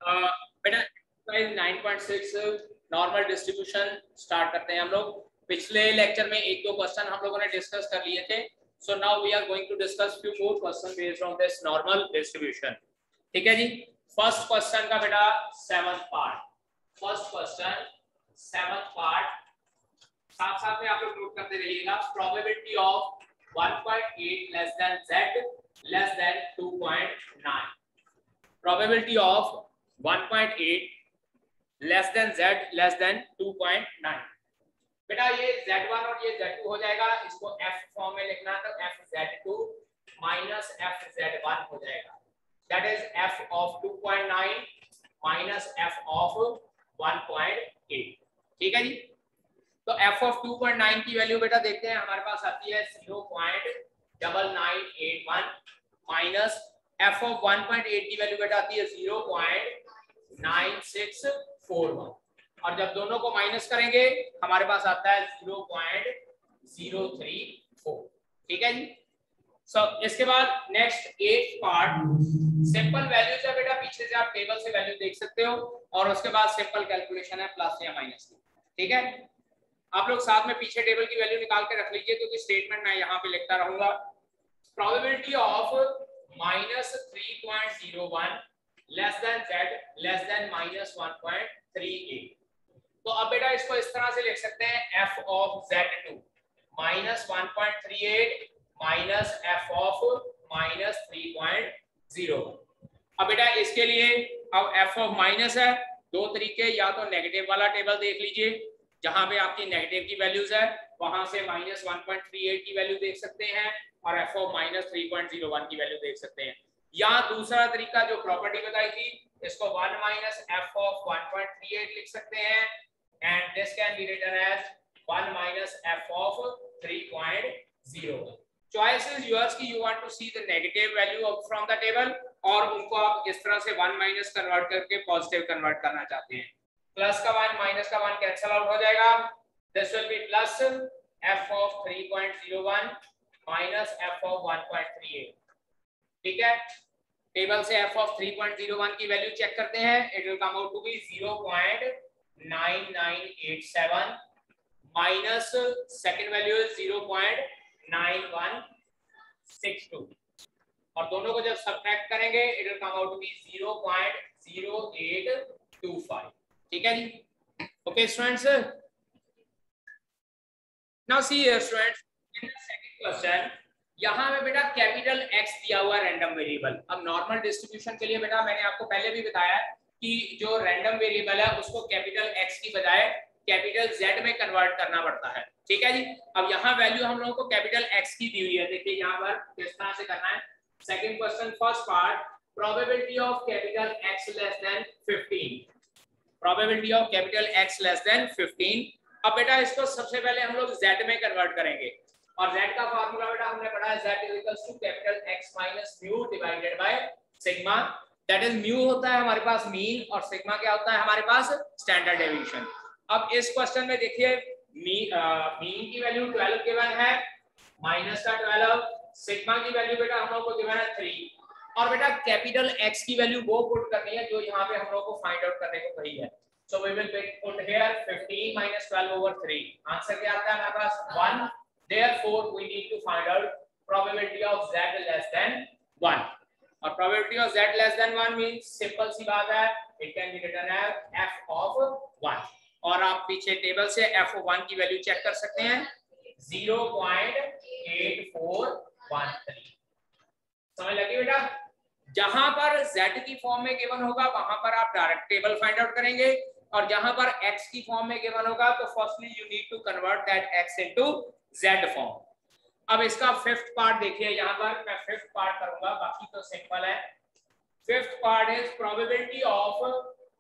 बेटा 9.6 normal distribution start करते हैं हम लोग। पिछले लेक्चर में एक दो क्वेश्चन हम लोगों ने डिस्कस कर लिए थे, so now we are going to discuss few more question based on this normal distribution. ठीक है जी। फर्स्ट क्वेश्चन का बेटा 7th part, first question 7th part, साथ साथ में आप लोग नोट करते रहिएगा। Probability of 1.8 less than z less then 2.9, probability of 1.8 less than z less then 2.9। बेटा ये z1 और ये z2 हो जाएगा, इसको f फॉर्म में लिखना है तो fz2 माइनस fz1 हो जाएगा, that is f of 2.9 minus f of 1.8। ठीक है जी। तो f ऑफ 2.9 की वैल्यू बेटा देखते हैं, हमारे पास आती है 0.9981 माइनस f ऑफ 1.8 की वैल्यू बेटा आती है 0.9641, और जब दोनों को माइनस करेंगे हमारे पास आता है 0.034। ठीक है जी। इसके बाद next 8th part, simple values है बेटा, पीछे से आप टेबल से वैल्यू देख सकते हो, और उसके बाद सिंपल कैलकुलेशन है प्लस या माइनस की। ठीक है, आप लोग साथ में पीछे टेबल की वैल्यू निकाल के रख लीजिए, क्योंकि स्टेटमेंट मैं यहाँ पे लिखता रहूंगा। Probability of -3.01 less than z less then -1.38। तो अब बेटा इसको इस तरह से लिख सकते हैं, f of z2 -1.38 minus f of -3.01। अब बेटा इसके लिए अब f ऑफ माइनस है, दो तरीके, या तो नेगेटिव वाला टेबल देख लीजिए जहां पे आपकी नेगेटिव की वैल्यूज है, वहां से -1.38 की वैल्यू देख सकते हैं और f ऑफ -3.01 की वैल्यू देख सकते हैं। या दूसरा तरीका जो प्रॉपर्टी बताई थी, इसको 1 माइनस f ऑफ 1.38 लिख सकते हैं, and this can be written as 1 minus f of 3.01। Choice is yours कि you want to see the negative value from the table, और उनको आप इस तरह से 1 माइनस कन्वर्ट करके पॉजिटिव कन्वर्ट करना चाहते हैं। प्लस का 1 माइनस का 1 कैंसिल आउट हो जाएगा, this will be plus f of 3.01 minus f of 1.38। ठीक है, टेबल से f ऑफ 3.01 की वैल्यू चेक करते हैं, it will come out to be 0.9987 minus second value is 0.9162, और दोनों को जब सब्ट्रैक्ट करेंगे it will come out to be 0.0825। ठीक है जी। Okay students, now see here students, in the second question यहां में बेटा कैपिटल X दिया हुआ रैंडम वेरिएबल। अब नॉर्मल डिस्ट्रीब्यूशन के लिए बेटा मैंने आपको पहले भी बताया कि जो रैंडम वेरिएबल है उसको कैपिटल X की बजाय कैपिटल Z में कन्वर्ट करना पड़ता है। ठीक है जी। अब यहाँ वैल्यू हम लोगों को कैपिटल X की दी हुई है, देखिए यहाँ पर किस तरह से करना है। Second question first part, probability of capital X less than 15, probability of capital X less than 15। अब बेटा इसको सबसे पहले हम लोग Z में कन्वर्ट करेंगे, और Z का फार्मूला बेटा हमने पढ़ा है, Z equals to capital X minus mu divided by sigma, that is mu होता है हमारे पास मीन, और सिग्मा क्या होता है हमारे पास स्टैंडर्ड डेविएशन। अब इस क्वेश्चन में देखिए मीन की वैल्यू 12 गिवन है, माइनस का 12, सिग्मा की वैल्यू बेटा हम लोग को गिवन है 3, और बेटा कैपिटल X की वैल्यू वो पुट करनी है जो यहाँ पे हम लोग को फाइंड आउट करने को कही है। So we will put here 15 minus 12 over 3, answer क्या आता है हमारे पास 1, therefore we need to find out probability of Z less than 1, और probability of Z less than 1 means simple सी बात है, it can be written as f of 1, और आप पीछे टेबल से f of 1 की वैल्यू चेक कर सकते हैं 0.8413। समझ लगी बेटा? जहां पर Z की फॉर्म में गिवन होगा वहां पर आप डायरेक्ट टेबल फाइंड आउट करेंगे, और जहां पर X की फॉर्म में गिवन होगा तो firstly you need to convert that X into Z form. अब इसका फिफ्थ पार्ट देखिए, यहाँ पर मैं फिफ्थ पार्ट करूंगा, बाकी तो सिंपल है। Fifth part is probability of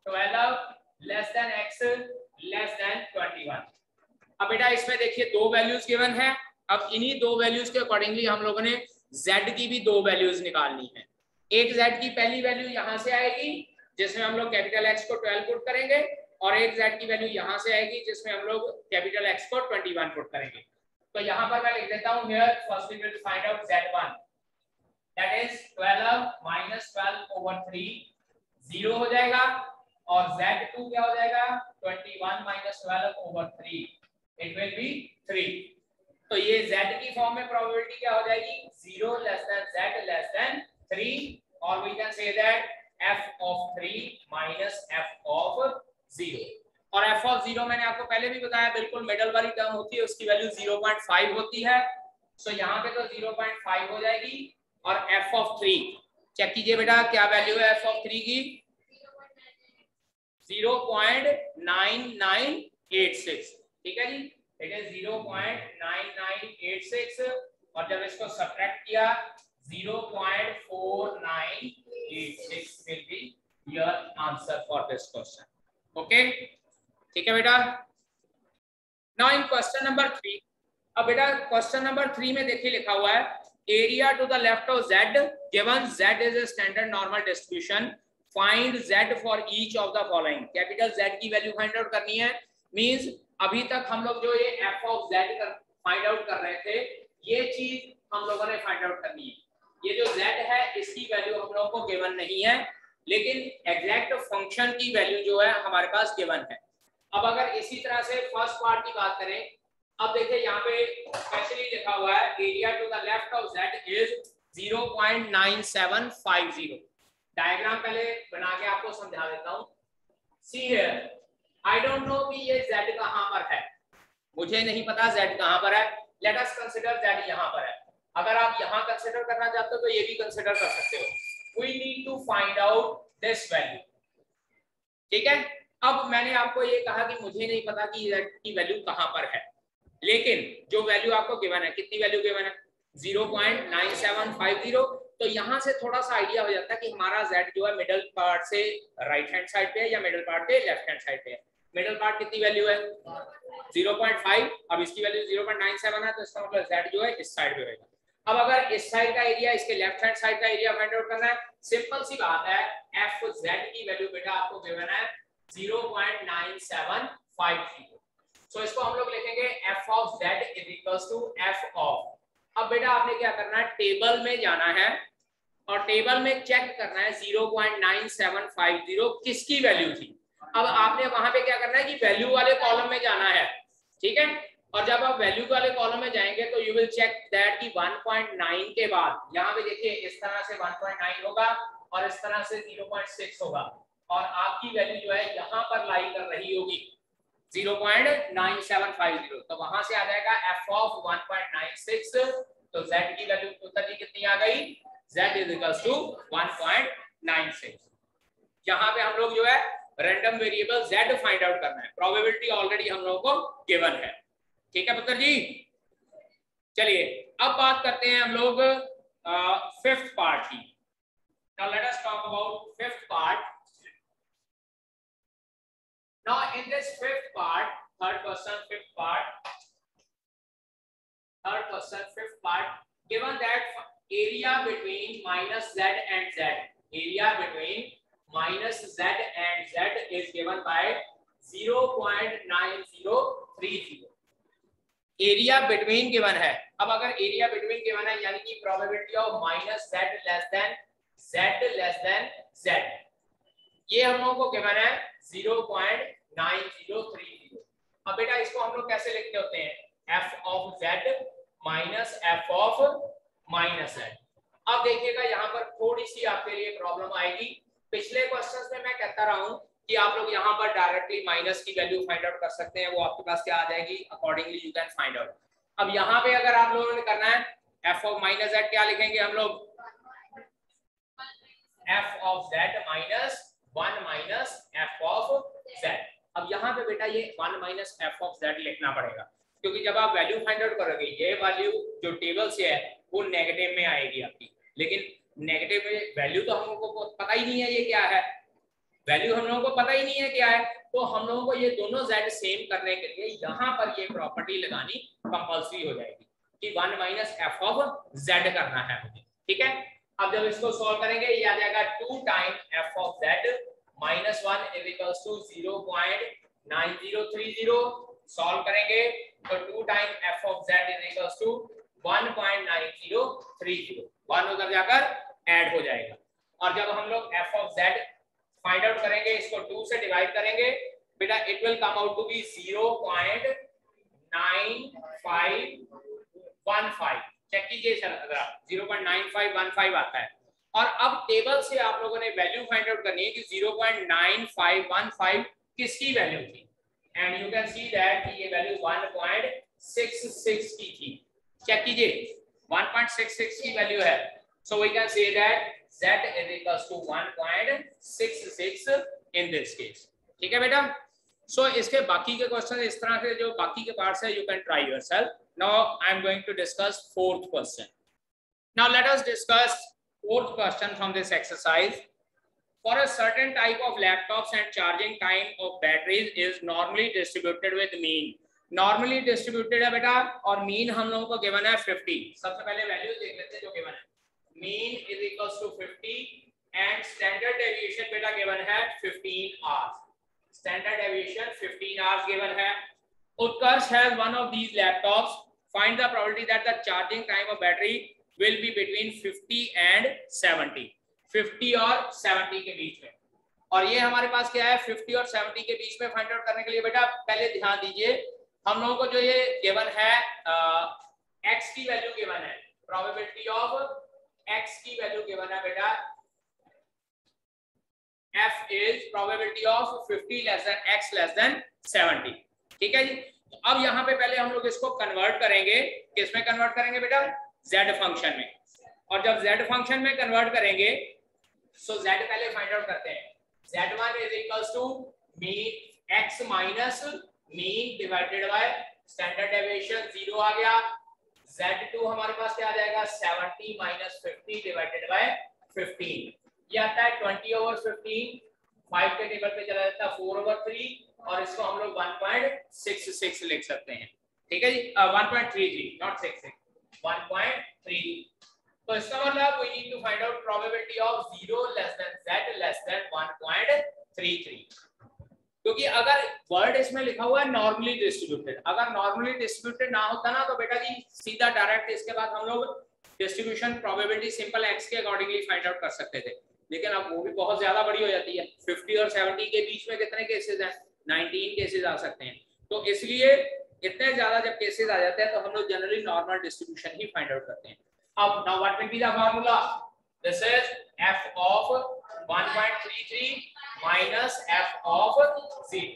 12 less than X less than 21। अब बेटा इसमें देखिए दो वैल्यूज गिवन है, अब इन्हीं दो वैल्यूज के अकॉर्डिंगली हम लोगों ने Z की भी दो वैल्यूज निकालनी है। एक Z की पहली वैल्यू यहाँ से आएगी जिसमें हम लोग कैपिटल X को 12 पुट करेंगे, और एक Z की वैल्यू यहाँ से आएगी जिसमें हम लोग कैपिटल X को 21 पुट करेंगे। तो यहाँ पर मैं लिख देता हूँ here, first we will find out Z1, that is 12 minus 12 over 3, 0 हो जाएगा और Z2 क्या हो जाएगा 21 - 12/3 इट विल बी 3। तो ये Z की फॉर्म में प्रोबेबिलिटी क्या हो जाएगी 0 less than Z less than 3 और we can say that f of 3 minus f of 0 और f of 0 मैंने आपको पहले भी बताया बिल्कुल मिडल वाली टर्म होती है उसकी वैल्यू 0.5 होती है। सो यहाँ पे तो 0.5 हो जाएगी और f of 3 चेक कीजिए बेटा क्या वैल्यू है f of 3 की 0.9986 ठीक है जी इट इज 0.9986 और जब इसको सब्ट्रैक्ट किया 0.4986 will be your answer for this question. Okay, ठीक है बेटा। Now in question number 3, अब बेटा क्वेश्चन नंबर 3 में देखिए लिखा हुआ है area to the left of z given z is a standard normal distribution find z for each of the following। Capital z की वैल्यू फाइंड आउट करनी है मींस अभी तक हम लोग जो ये f of z find out कर रहे थे ये चीज हम लोगों ने फाइंड आउट करनी है। ये जो z है इसकी वैल्यू हम लोगों को गिवन नहीं है लेकिन एग्जैक्ट फंक्शन की वैल्यू जो है हमारे पास गिवन है। अब अगर इसी तरह से फर्स्ट पार्ट की बात करें अब देखिए यहाँ पे स्पेशली लिखा हुआ है area to the left of z is 0.9750। Diagram पहले बना के आपको समझा देता हूँ। See here I don't know कि ये z कहाँ पर है मुझे नहीं पता z कहाँ पर है। लेट अस कंसीडर z यहाँ पर है। अगर आप यहाँ कंसीडर करना चाहते हो तो ये भी कंसीडर कर सकते हो। We need to find out this value ठीक है। अब मैंने आपको ये कहा कि मुझे नहीं पता कि z की वैल्यू कहाँ पर है लेकिन जो वैल्यू आपको गिवन है कितनी वैल्यू गिवन है 0.9750 तो यहाँ से थोड़ा सा आइडिया हो जाता है कि हमारा z जो है मिडल पार्ट से राइट हैंड साइड पे है या मिडल पार्ट पे लेफ्ट हैंड साइड पे है। मिडल पार्ट कितनी वैल्यू है 0.5 अब इसकी वैल्यू 0.97 है तो इसका मतलब z जो है इस साइड पे होगा। अब अगर इस साइड का एरिया इसके लेफ्ट हैंड साइड का एरिया फाइंड आउट करना है सिंपल सी बात है f z की वैल्यू बेटा आपको गिवन है 0.9750 सो इसको हम लोग लिखेंगे f of z is equals to f of। अब बेटा आपने क्या करना है टेबल में जाना है और टेबल में चेक करना है 0.9750 किसकी वैल्यू थी। अब आपने वहां पे क्या करना है कि वैल्यू वाले कॉलम में जाना है ठीक है। और जब आप वैल्यू वाले कॉलम में जाएंगे तो यू विल चेक दैट कि 1.9 के बाद यहाँ पे देखिए इस तरह से 1.9 होगा और इस तरह से 0.6 होगा और आपकी वैल्यू जो है यहाँ पर लाई कर रही होगी 0.9750 तो वहां से आ जाएगा f of 1.96 तो z की वैल्यू उत्तर की कितनी आ गई z is equals to 1.96। यहाँ पे हम लोग जो है random variable z find out करना है प्रोबेबिलिटी ऑलरेडी हम लोगों को गिवन है ठीक है पुत्र जी। चलिए अब बात करते हैं हम लोग फिफ्थ पार्ट की। Now let us talk about fifth part. Now in this fifth part, third question, fifth part, given that area between minus z and z, area between minus z and z is given by 0.9030. Area between given है। अब अगर area between given है यानी कि probability of minus z less than z ये हम लोगों को गिवन है 0.9030। अब बेटा इसको हम लोग कैसे लिखते होते हैं f of z minus f of minus z। अब देखिएगा यहाँ पर थोड़ी सी आपके लिए प्रॉब्लम आएगी। पिछले क्वेश्चंस में मैं कहता रहा हूँ कि आप लोग यहाँ पर डायरेक्टली माइनस की वैल्यू फाइंड आउट कर सकते हैं वो आपके पास क्या आ जाएगी accordingly you can find out. अब यहाँ पे अगर आप लोगों ने करना है f of minus z क्या लिखेंगे हम लोग f of z minus 1 minus f of z। अब यहाँ पे बेटा ये 1 minus f of z लिखना पड़ेगा क्योंकि जब आप वैल्यू फाइंड आउट करोगे ये वैल्यू जो टेबल से है वो नेगेटिव में आएगी आपकी लेकिन नेगेटिव में वैल्यू तो हम लोगों को पता ही नहीं है ये क्या है वैल्यू हम लोगों को पता ही नहीं है क्या है तो हम लोगों को ये दोनों z सेम करने के लिए यहाँ पर ये प्रॉपर्टी लगानी कंपल्सरी हो जाएगी कि 1 minus f of z करना है मुझे ठीक है। अब जब इसको सॉल्व करेंगे ये आ जाएगा 2 time f of z minus 1 is equals to 0.9030 solve करेंगे तो 2 time f of z is equals to 1.9030 1 उधर जाकर ऐड हो जाएगा और जब हम लोग f of z करेंगे, इसको 2 से डिवाइड करेंगे बेटा, it will come out to be 0.9515। Check कीजिए जरा, 0.9515 आता है। और अब टेबल से आप लोगों ने वैल्यू फाइंड आउट करनी है कि 0.9515 किसकी वैल्यू थी, and you can see that ये वैल्यू 1.66 की थी। चेक कीजिए 1.66 की वैल्यू है, so we can say that z is equals to 1.66 in this case। ठीक है बेटा। सो इसके बाकी के क्वेश्चन इस तरह के जो बाकी के पार्ट्स है, you can try yourself. Now I am going to discuss fourth question. Now let us discuss fourth question from this exercise. For a certain type of laptops and charging time of batteries is normally distributed with mean। normally distributed है बेटा, और mean हम लोगों को given है 50। सबसे पहले value देख लेते हैं जो given है। mean is equals to 50 and standard deviation बेटा given है 15 hours। standard deviation 15 hours given है। Utkarsh has one of these laptops, find the probability that the charging time of battery will be between 50 and 70। 50 और 70 के बीच में। और ये हमारे पास क्या है, 50 और 70 के बीच में फाइंड आउट करने के लिए बेटा पहले ध्यान दीजिए, हम लोगों को जो ये गिवन है x की वैल्यू गिवन है, प्रोबेबिलिटी ऑफ x की वैल्यू गिवन है बेटा, f is probability of 50 less than x less than 70। ठीक है जी। तो अब यहाँ पे पहले हम लोग इसको कन्वर्ट करेंगे, किसमें कन्वर्ट करेंगे बेटा, z फंक्शन में। और जब z फंक्शन में कन्वर्ट करेंगे, सो z पहले फाइंड आउट करते हैं। z1 is equals to mean x minus mean divided by standard deviation 0 आ गया। z2 हमारे पास क्या आ जाएगा, 70 minus 50 divided by 15। ये आता है 20/15। 5 के टेबल पे चला जाता है 4/3, और इसको हम लोग 1.66 लिख सकते हैं। ठीक है जी, 1.33 नॉट 66, 1.3। तो इसका मतलब we need to find out probability of 0 less than z less than 1.33। क्योंकि अगर वर्ड इसमें लिखा हुआ है नॉर्मली डिस्ट्रीब्यूटेड, अगर नॉर्मली डिस्ट्रीब्यूटेड ना होता ना तो बेटा जी सीधा डायरेक्ट इसके बाद हम लोग डिस्ट्रीब्यूशन प्रोबेबिलिटी सिंपल x के अकॉर्डिंगली फाइंड आउट कर सकते थे, लेकिन अब वो भी बहुत ज्यादा बड़ी हो जाती है। 50 और 70 के बीच में कितने केसेस हैं, 19 केसेस आ सकते हैं। तो इसलिए इतने ज्यादा जब केसेस आ जाते हैं तो हम लोग जनरली नॉर्मल डिस्ट्रीब्यूशन ही फाइंड आउट करते हैं। अब now what will be the formula, this is f of 1.33 minus f of 0।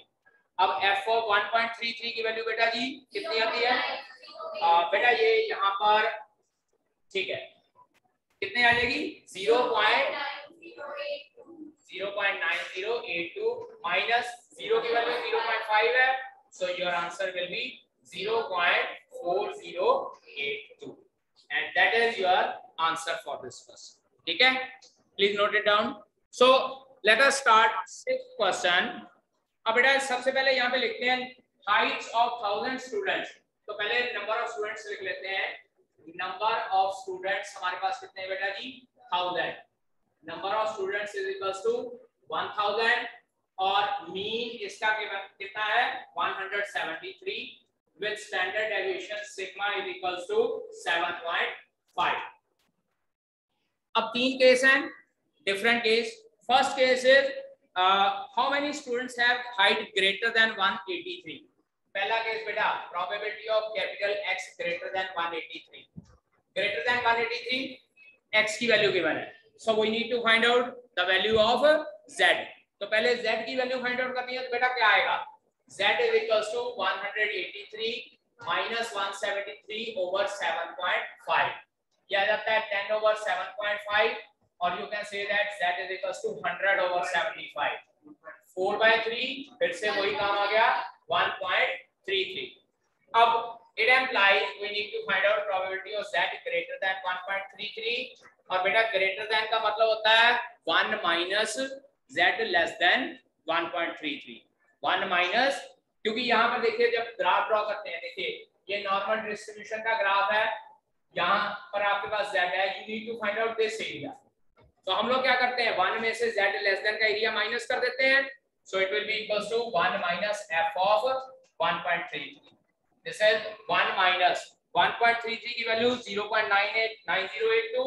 अब f of 1.33 की वैल्यू बेटा जी कितनी आती है, बेटा ये यहाँ पर ठीक है कितने आ जाएगी, 0.9082 माइनस 0 की वैल्यू 0.5 है, so your answer will be 0.4082 and that is your answer for this question। ठीक है, please note it down। so let us start sixth question। अब बेटा सबसे पहले यहाँ पे लिखते हैं heights of 1000 students। तो पहले नंबर ऑफ स्टूडेंट्स लिख लेते हैं। नंबर ऑफ स्टूडेंट्स हमारे पास कितने हैं बेटा जी, 1000। Number of students is equals to 1000 और मीन इसका कितना है 173 with standard deviation sigma is equals to 7.5। अब 3 केस हैं, different case। first case is how many students have height greater than 183। पहला केस बेटा probability of capital X greater than 183। greater than 183 X की value given है, so we need to find out the value of Z। तो पहले Z की value find out करनी है, तो बेटा क्या आएगा, Z is equals to 183 minus 173 over 7.5। यह आ जाता है 10 over 7.5 और you can say that Z is equals to 100 over 75। 4/3 फिर से वही काम आ गया 1.33। अब it implies we need to find out probability of Z greater than 1.33 और बेटा greater than का मतलब होता है 1 minus Z less than 1.33। 1 minus, क्योंकि यहाँ पर देखिए जब ग्राफ ड्रॉ करते हैं, देखिए ये नॉर्मल डिस्ट्रीब्यूशन का ग्राफ है, यहाँ पर आपके पास Z है, you need to find out this area। तो हम लोग क्या करते हैं 1 में से Z less than का एरिया माइनस कर देते हैं, so it will be equals to 1 minus f of 1.33। this is 1 minus 1.33 की वैल्यू 0.9082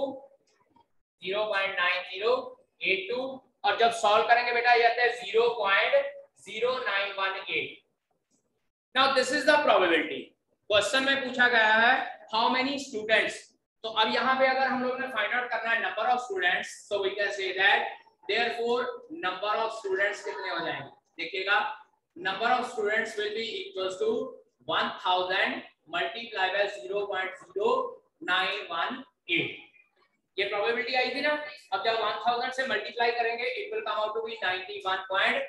और जब सॉल्व करेंगे बेटा ये आता है 0.0918। Now this is the probability. Question में पूछा गया है हाउ मेनी स्टूडेंट्स, तो अब यहाँ पे अगर हम लोग ने फाइंड आउट करना है number of students, so we can say that therefore number of students कितने हो जाएंगे, देखिएगा number of students will be equals to 1000 multiply by 0.0918। ये प्रोबेबिलिटी आई थी ना। अब जब 1000 से मल्टीप्लाई करेंगे it will come out to be 91.8।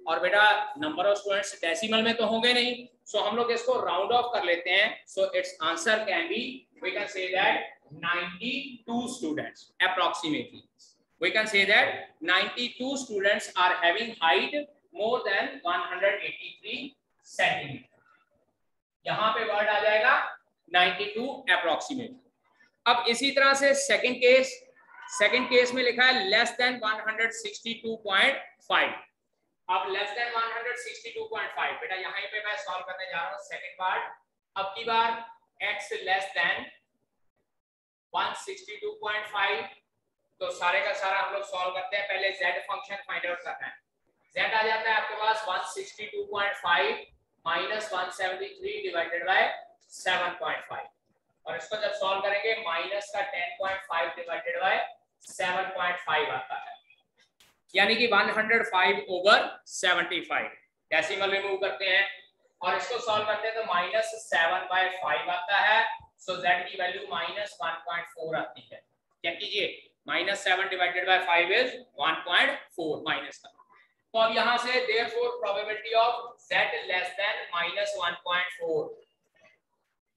और बेटा नंबर ऑफ स्टूडेंट्स डेसिमल में तो होंगे नहीं, सो हम लोग इसको राउंड ऑफ कर लेते हैं। So its answer can be, we can say that 92 students approximately. We can say that 92 students are having height more than 183 centimeter. यहाँ पे वर्ड आ जाएगा 92 approximately. अब इसी तरह से सेकंड केस में लिखा है लेस देन 162.5। अब लेस देन 162.5 बेटा यहाँ पे मैं सॉल्व करने जा रहा हूँ सेकंड पार्ट। अब की बार x लेस देन 162.5, तो सारे का सारा हम लोग सॉल्व करते हैं। पहले z फंक्शन फाइंड आउट करना है। z आ जाता है आपके पास 162.5 माइनस 173 डिवाइडेड बाय 7.5, और इसको जब सॉल्व करेंगे माइनस का 10.5 डिवाइडेड बाय 7.5 आता है, यानी कि 105/75। डेसिमल रिमूव करते हैं और इसको सॉल्व करते हैं तो माइनस 7/5 आता है। सो z की वैल्यू माइनस 1.4 आती है। चेक कीजिए, minus 7 divided by 5 is 1.4 minus का। तो अब यहाँ से therefore probability of z less then minus 1.4,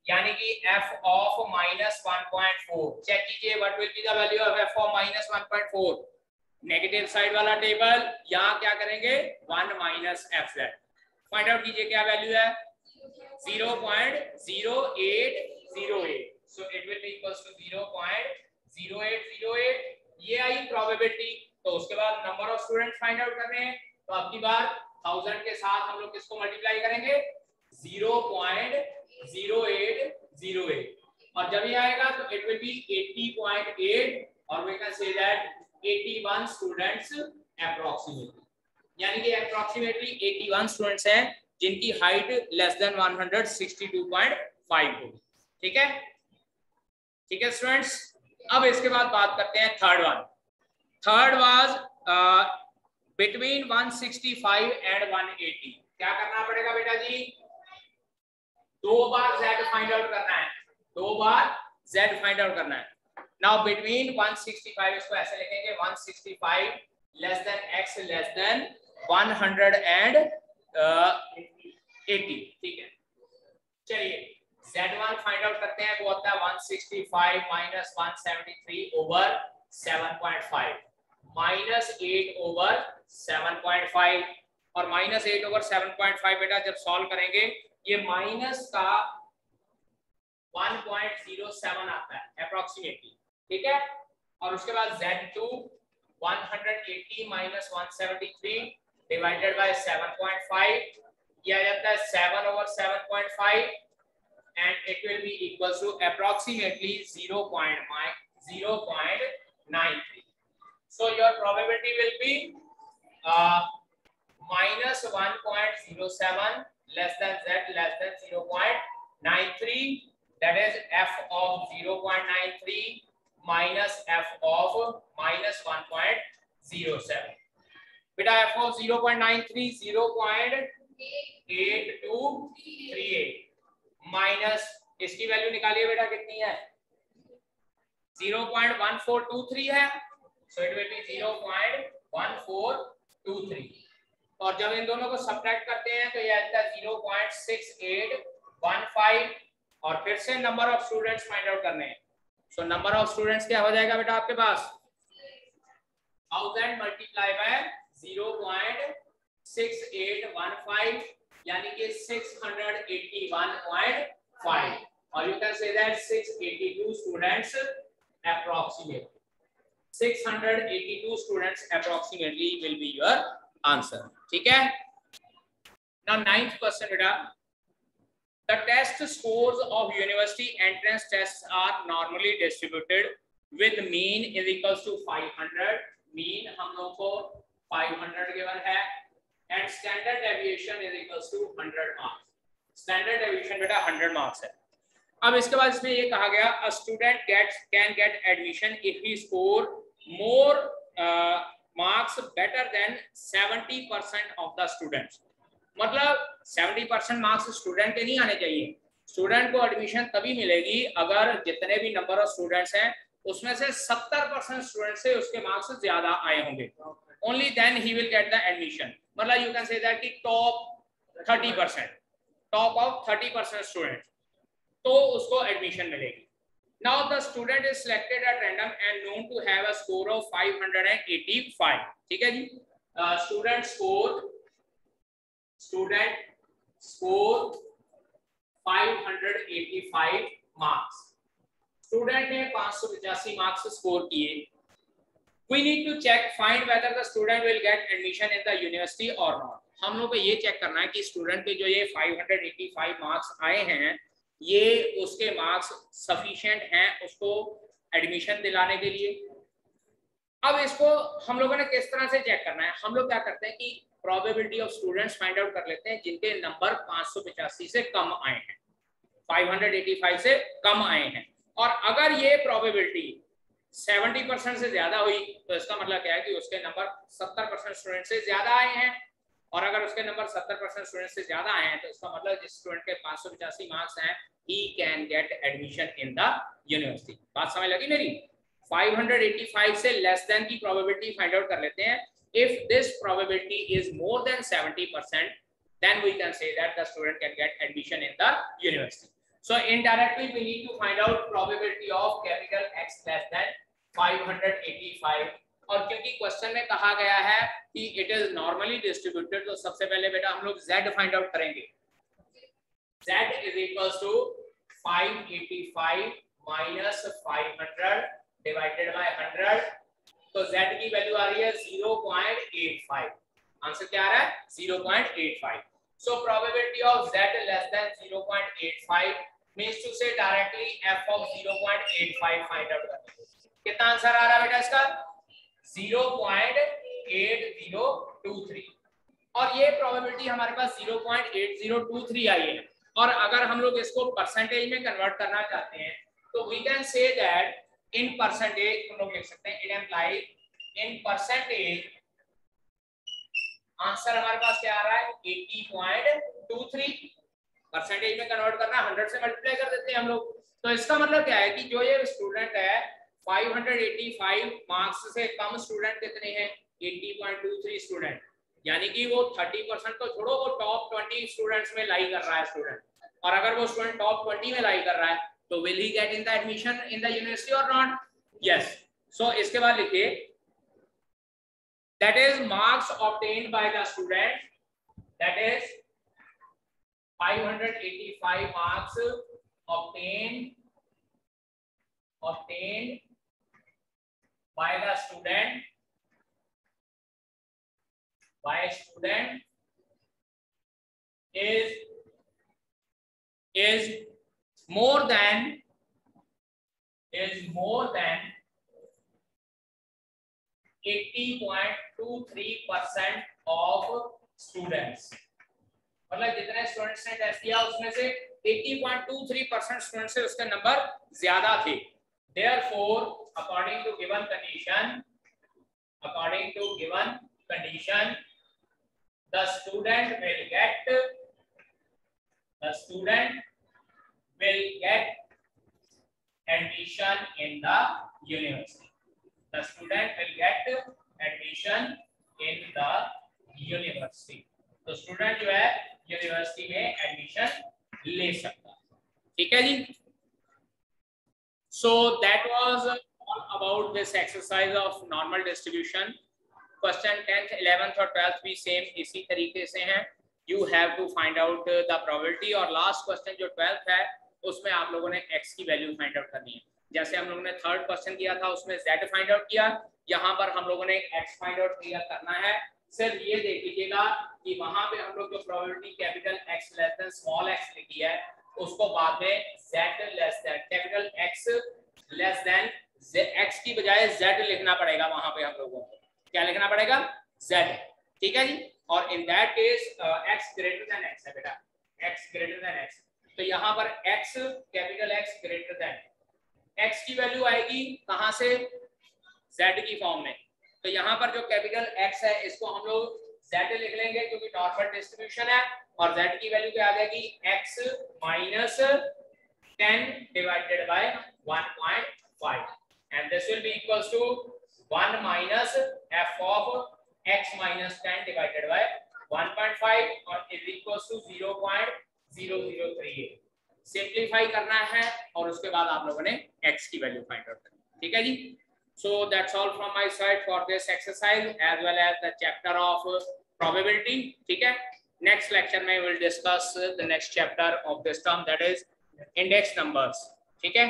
यानी कि f ऑफ माइनस 1.4। चेक कीजिए what will be the value of f of minus 1.4। Negative side वाला टेबल, यहाँ क्या करेंगे 1 माइनस fz। फाइंड आउट कीजिए क्या वैल्यू है 0.0808। So it will be equals to 0.0808। ये आई प्रोबेबिलिटी। तो उसके बाद number of student find out करने हैं, तो अब की बार 1000 के साथ हम लोग किसको मल्टीप्लाई करेंगे 0.0808, और जब ये आएगा तो इट विल बी 80.8, और we can say that 81 students approximately, यानी कि अप्रोक्सीमेटली 81 स्टूडेंट्स हैं जिनकी हाइट लेस देन 162.5 होगी। ठीक है, ठीक है स्टूडेंट्स। अब इसके बाद बात करते हैं third one. Third was between 165 and 180। क्या करना पड़ेगा बेटा जी, दो बार z फाइंड आउट करना है, दो बार z फाइंड आउट करना है। नाउ बिटवीन 165, इसको ऐसे लिखेंगे 165 less than x less than 180। ठीक है, चलिए z1 फाइंड आउट करते हैं। वो होता है 165 माइनस 173 ओवर 7.5 माइनस 8 ओवर 7.5, और माइनस 8 ओवर 7.5 बेटा जब सॉल्व करेंगे ये माइनस का 1.07 आता है अप्रोक्सीमेटली। ठीक है, और उसके बाद z2 180 माइनस 173 डिवाइडेड बाय 7.5, ये आ जाता है 7 over 7.5, and it will be equals to approximately 0.93. So your probability will be minus 1.07 less than z less than 0.93, that is f of 0.93 minus f of minus 1.07. बेटा f of 0.93 0.8238 minus इसकी value निकालिए बेटा कितनी है 0.1423 है, सो it will B 0.1423, और जब इन दोनों को सब्ट्रैक्ट करते हैं तो ये आता है 0.6815, और फिर से number of students find out करने हैं। सो नंबर ऑफ स्टूडेंट्स क्या हो जाएगा बेटा आपके पास 1000 मल्टीप्लाई बाय 0.6815, यानी कि 681.5, और you can say that 682 students approximately. 682 students approximately will be your answer. ठीक है। Now 9th question बेटा, the test scores of university entrance tests are normally distributed with mean is equals to 500, mean हम लोग को 500 given है and standard deviation is equals to 100 marks. Standard deviation बेटा 100 marks है। अब इसके बाद इसमें ये कहा गया a student can get admission if he score more marks better than 70% of the students. मतलब 70% मार्क्स स्टूडेंट के नहीं आने चाहिए। स्टूडेंट को एडमिशन तभी मिलेगी अगर जितने भी नंबर ऑफ स्टूडेंट्स हैं उसमें से 70% स्टूडेंट से उसके मार्क्स ज्यादा आए होंगे, only then he will get the admission. मतलब यू कैन से दैट कि टॉप 30%, टॉप ऑफ 30% स्टूडेंट, तो उसको एडमिशन मिलेगी। Now the student is selected at random and known to have a score of 585. ठीक है जी। Student score 585 marks. स्टूडेंट ने 585 marks score किए। We need to check find whether the student will get admission in the university or not. हम लोग को ये check करना है कि स्टूडेंट के जो ये 585 मार्क्स आए हैं ये उसके मार्क्स सफिशिएंट हैं उसको एडमिशन दिलाने के लिए। अब इसको हम लोगों ने किस तरह से चेक करना है? हम लोग क्या करते हैं कि probability of students find out कर लेते हैं जिनके नंबर 585 से कम आए हैं, 585 से कम आए हैं। और अगर ये प्रोबेबिलिटी 70% से ज्यादा हुई तो इसका मतलब क्या है कि उसके नंबर 70% स्टूडेंट से ज्यादा आए हैं। और अगर उसके नंबर 70% स्टूडेंट से ज्यादा आए हैं तो इसका मतलब जिस स्टूडेंट के 585 मार्क्स हैं he can get admission in the university। बात समझ लगी मेरी? 585 से लेस देन की प्रोबेबिलिटी फाइंड आउट कर लेते हैं। if this probability is more than 70% then we can say that the student can get admission in the university। so indirectly we need to find out probability of capital X less than 585। और क्योंकि question में कहा गया है कि it is normally distributed तो सबसे पहले बेटा हम लोग z फाइंड आउट करेंगे। z is equals to 585 minus 500 divided by 100। तो z की वैल्यू आ रही है 0.85। आंसर क्या आ रहा है? 0.85। so probability of z less than 0.85 means to say directly f of 0.85 find out करना। कितना आंसर आ रहा है बेटा इसका? 0.8023। और ये प्रोबेबिलिटी हमारे पास 0.8023 आई है। और अगर हम लोग इसको परसेंटेज में कन्वर्ट करना चाहते हैं तो we can say that in percentage हम लोग लिख सकते हैं it employs in percentage answer हमारे पास क्या आ रहा है? 80.23। परसेंटेज में कन्वर्ट करना 100 से मल्टीप्लाई कर देते हैं हम लोग। तो इसका मतलब क्या है कि जो ये स्टूडेंट है 585 मार्क्स से कम स्टूडेंट कितने हैं? 80.23 स्टूडेंट, यानी कि वो 30% तो छोड़ो वो टॉप 20 स्टूडेंट्स में लाई कर रहा है स्टूडेंट। और अगर वो स्टूडेंट टॉप 20 में लाई कर रहा है तो will he get in the admission in the university और नॉट? यस। सो इसके बाद लिखिए that is marks obtained by the student, that is 585 marks obtained by the student is more than 80.23% of students। मतलब जितने स्टूडेंट्स ने test किया उसमें से 80.23% स्टूडेंट से उसके नंबर ज्यादा थे। Therefore, according to given condition, the student will get admission in the university। The student will get admission in the university। तो स्टूडेंट जो है यूनिवर्सिटी में एडमिशन ले सकता है। ठीक है जी। So that was all about this exercise of normal distribution। Question 10th, 11th और 12th भी सेम इसी तरीके से हैं। You have to find out the probability। और लास्ट क्वेश्चन जो 12th है उसमें आप लोगों ने x की वैल्यू फाइंड आउट करनी है। जैसे हम लोगों ने थर्ड क्वेश्चन किया था उसमें z फाइंड आउट किया, यहाँ पर हम लोगों ने x फाइंड आउट करना है। सिर्फ ये देख लीजिएगा कि वहां पे हम लोग जो probability capital x less than small x लिखी है उसको बाद में z less then capital x less than x की बजाय z लिखना पड़ेगा वहां पे हम लोगों को। क्या लिखना पड़ेगा, z, ठीक है जी। और in that case x greater than x है बेटा, x ग्रेटर देन x, तो यहाँ पर x capital X greater than, x की वैल्यू आएगी कहां से, z की फॉर्म में, तो यहाँ पर जो कैपिटल X है इसको हम लोग z लिख लेंगे क्योंकि नॉर्मल डिस्ट्रीब्यूशन है, और z की वैल्यू क्या आ जाएगी, x minus 10 divided by 1.5 and this will be equals to 1 minus f of x minus 10 divided by 1.5 और is equals to 0.0038। सिंप्लीफाई करना है और उसके बाद आप लोगों ने x की वैल्यू फाइंड आउट करनी, ठीक है जी। So that's all from my side for this exercise as well as the chapter of probability, ठीक है। Next lecture में we'll discuss the next chapter of this term, that is index numbers, ठीक है।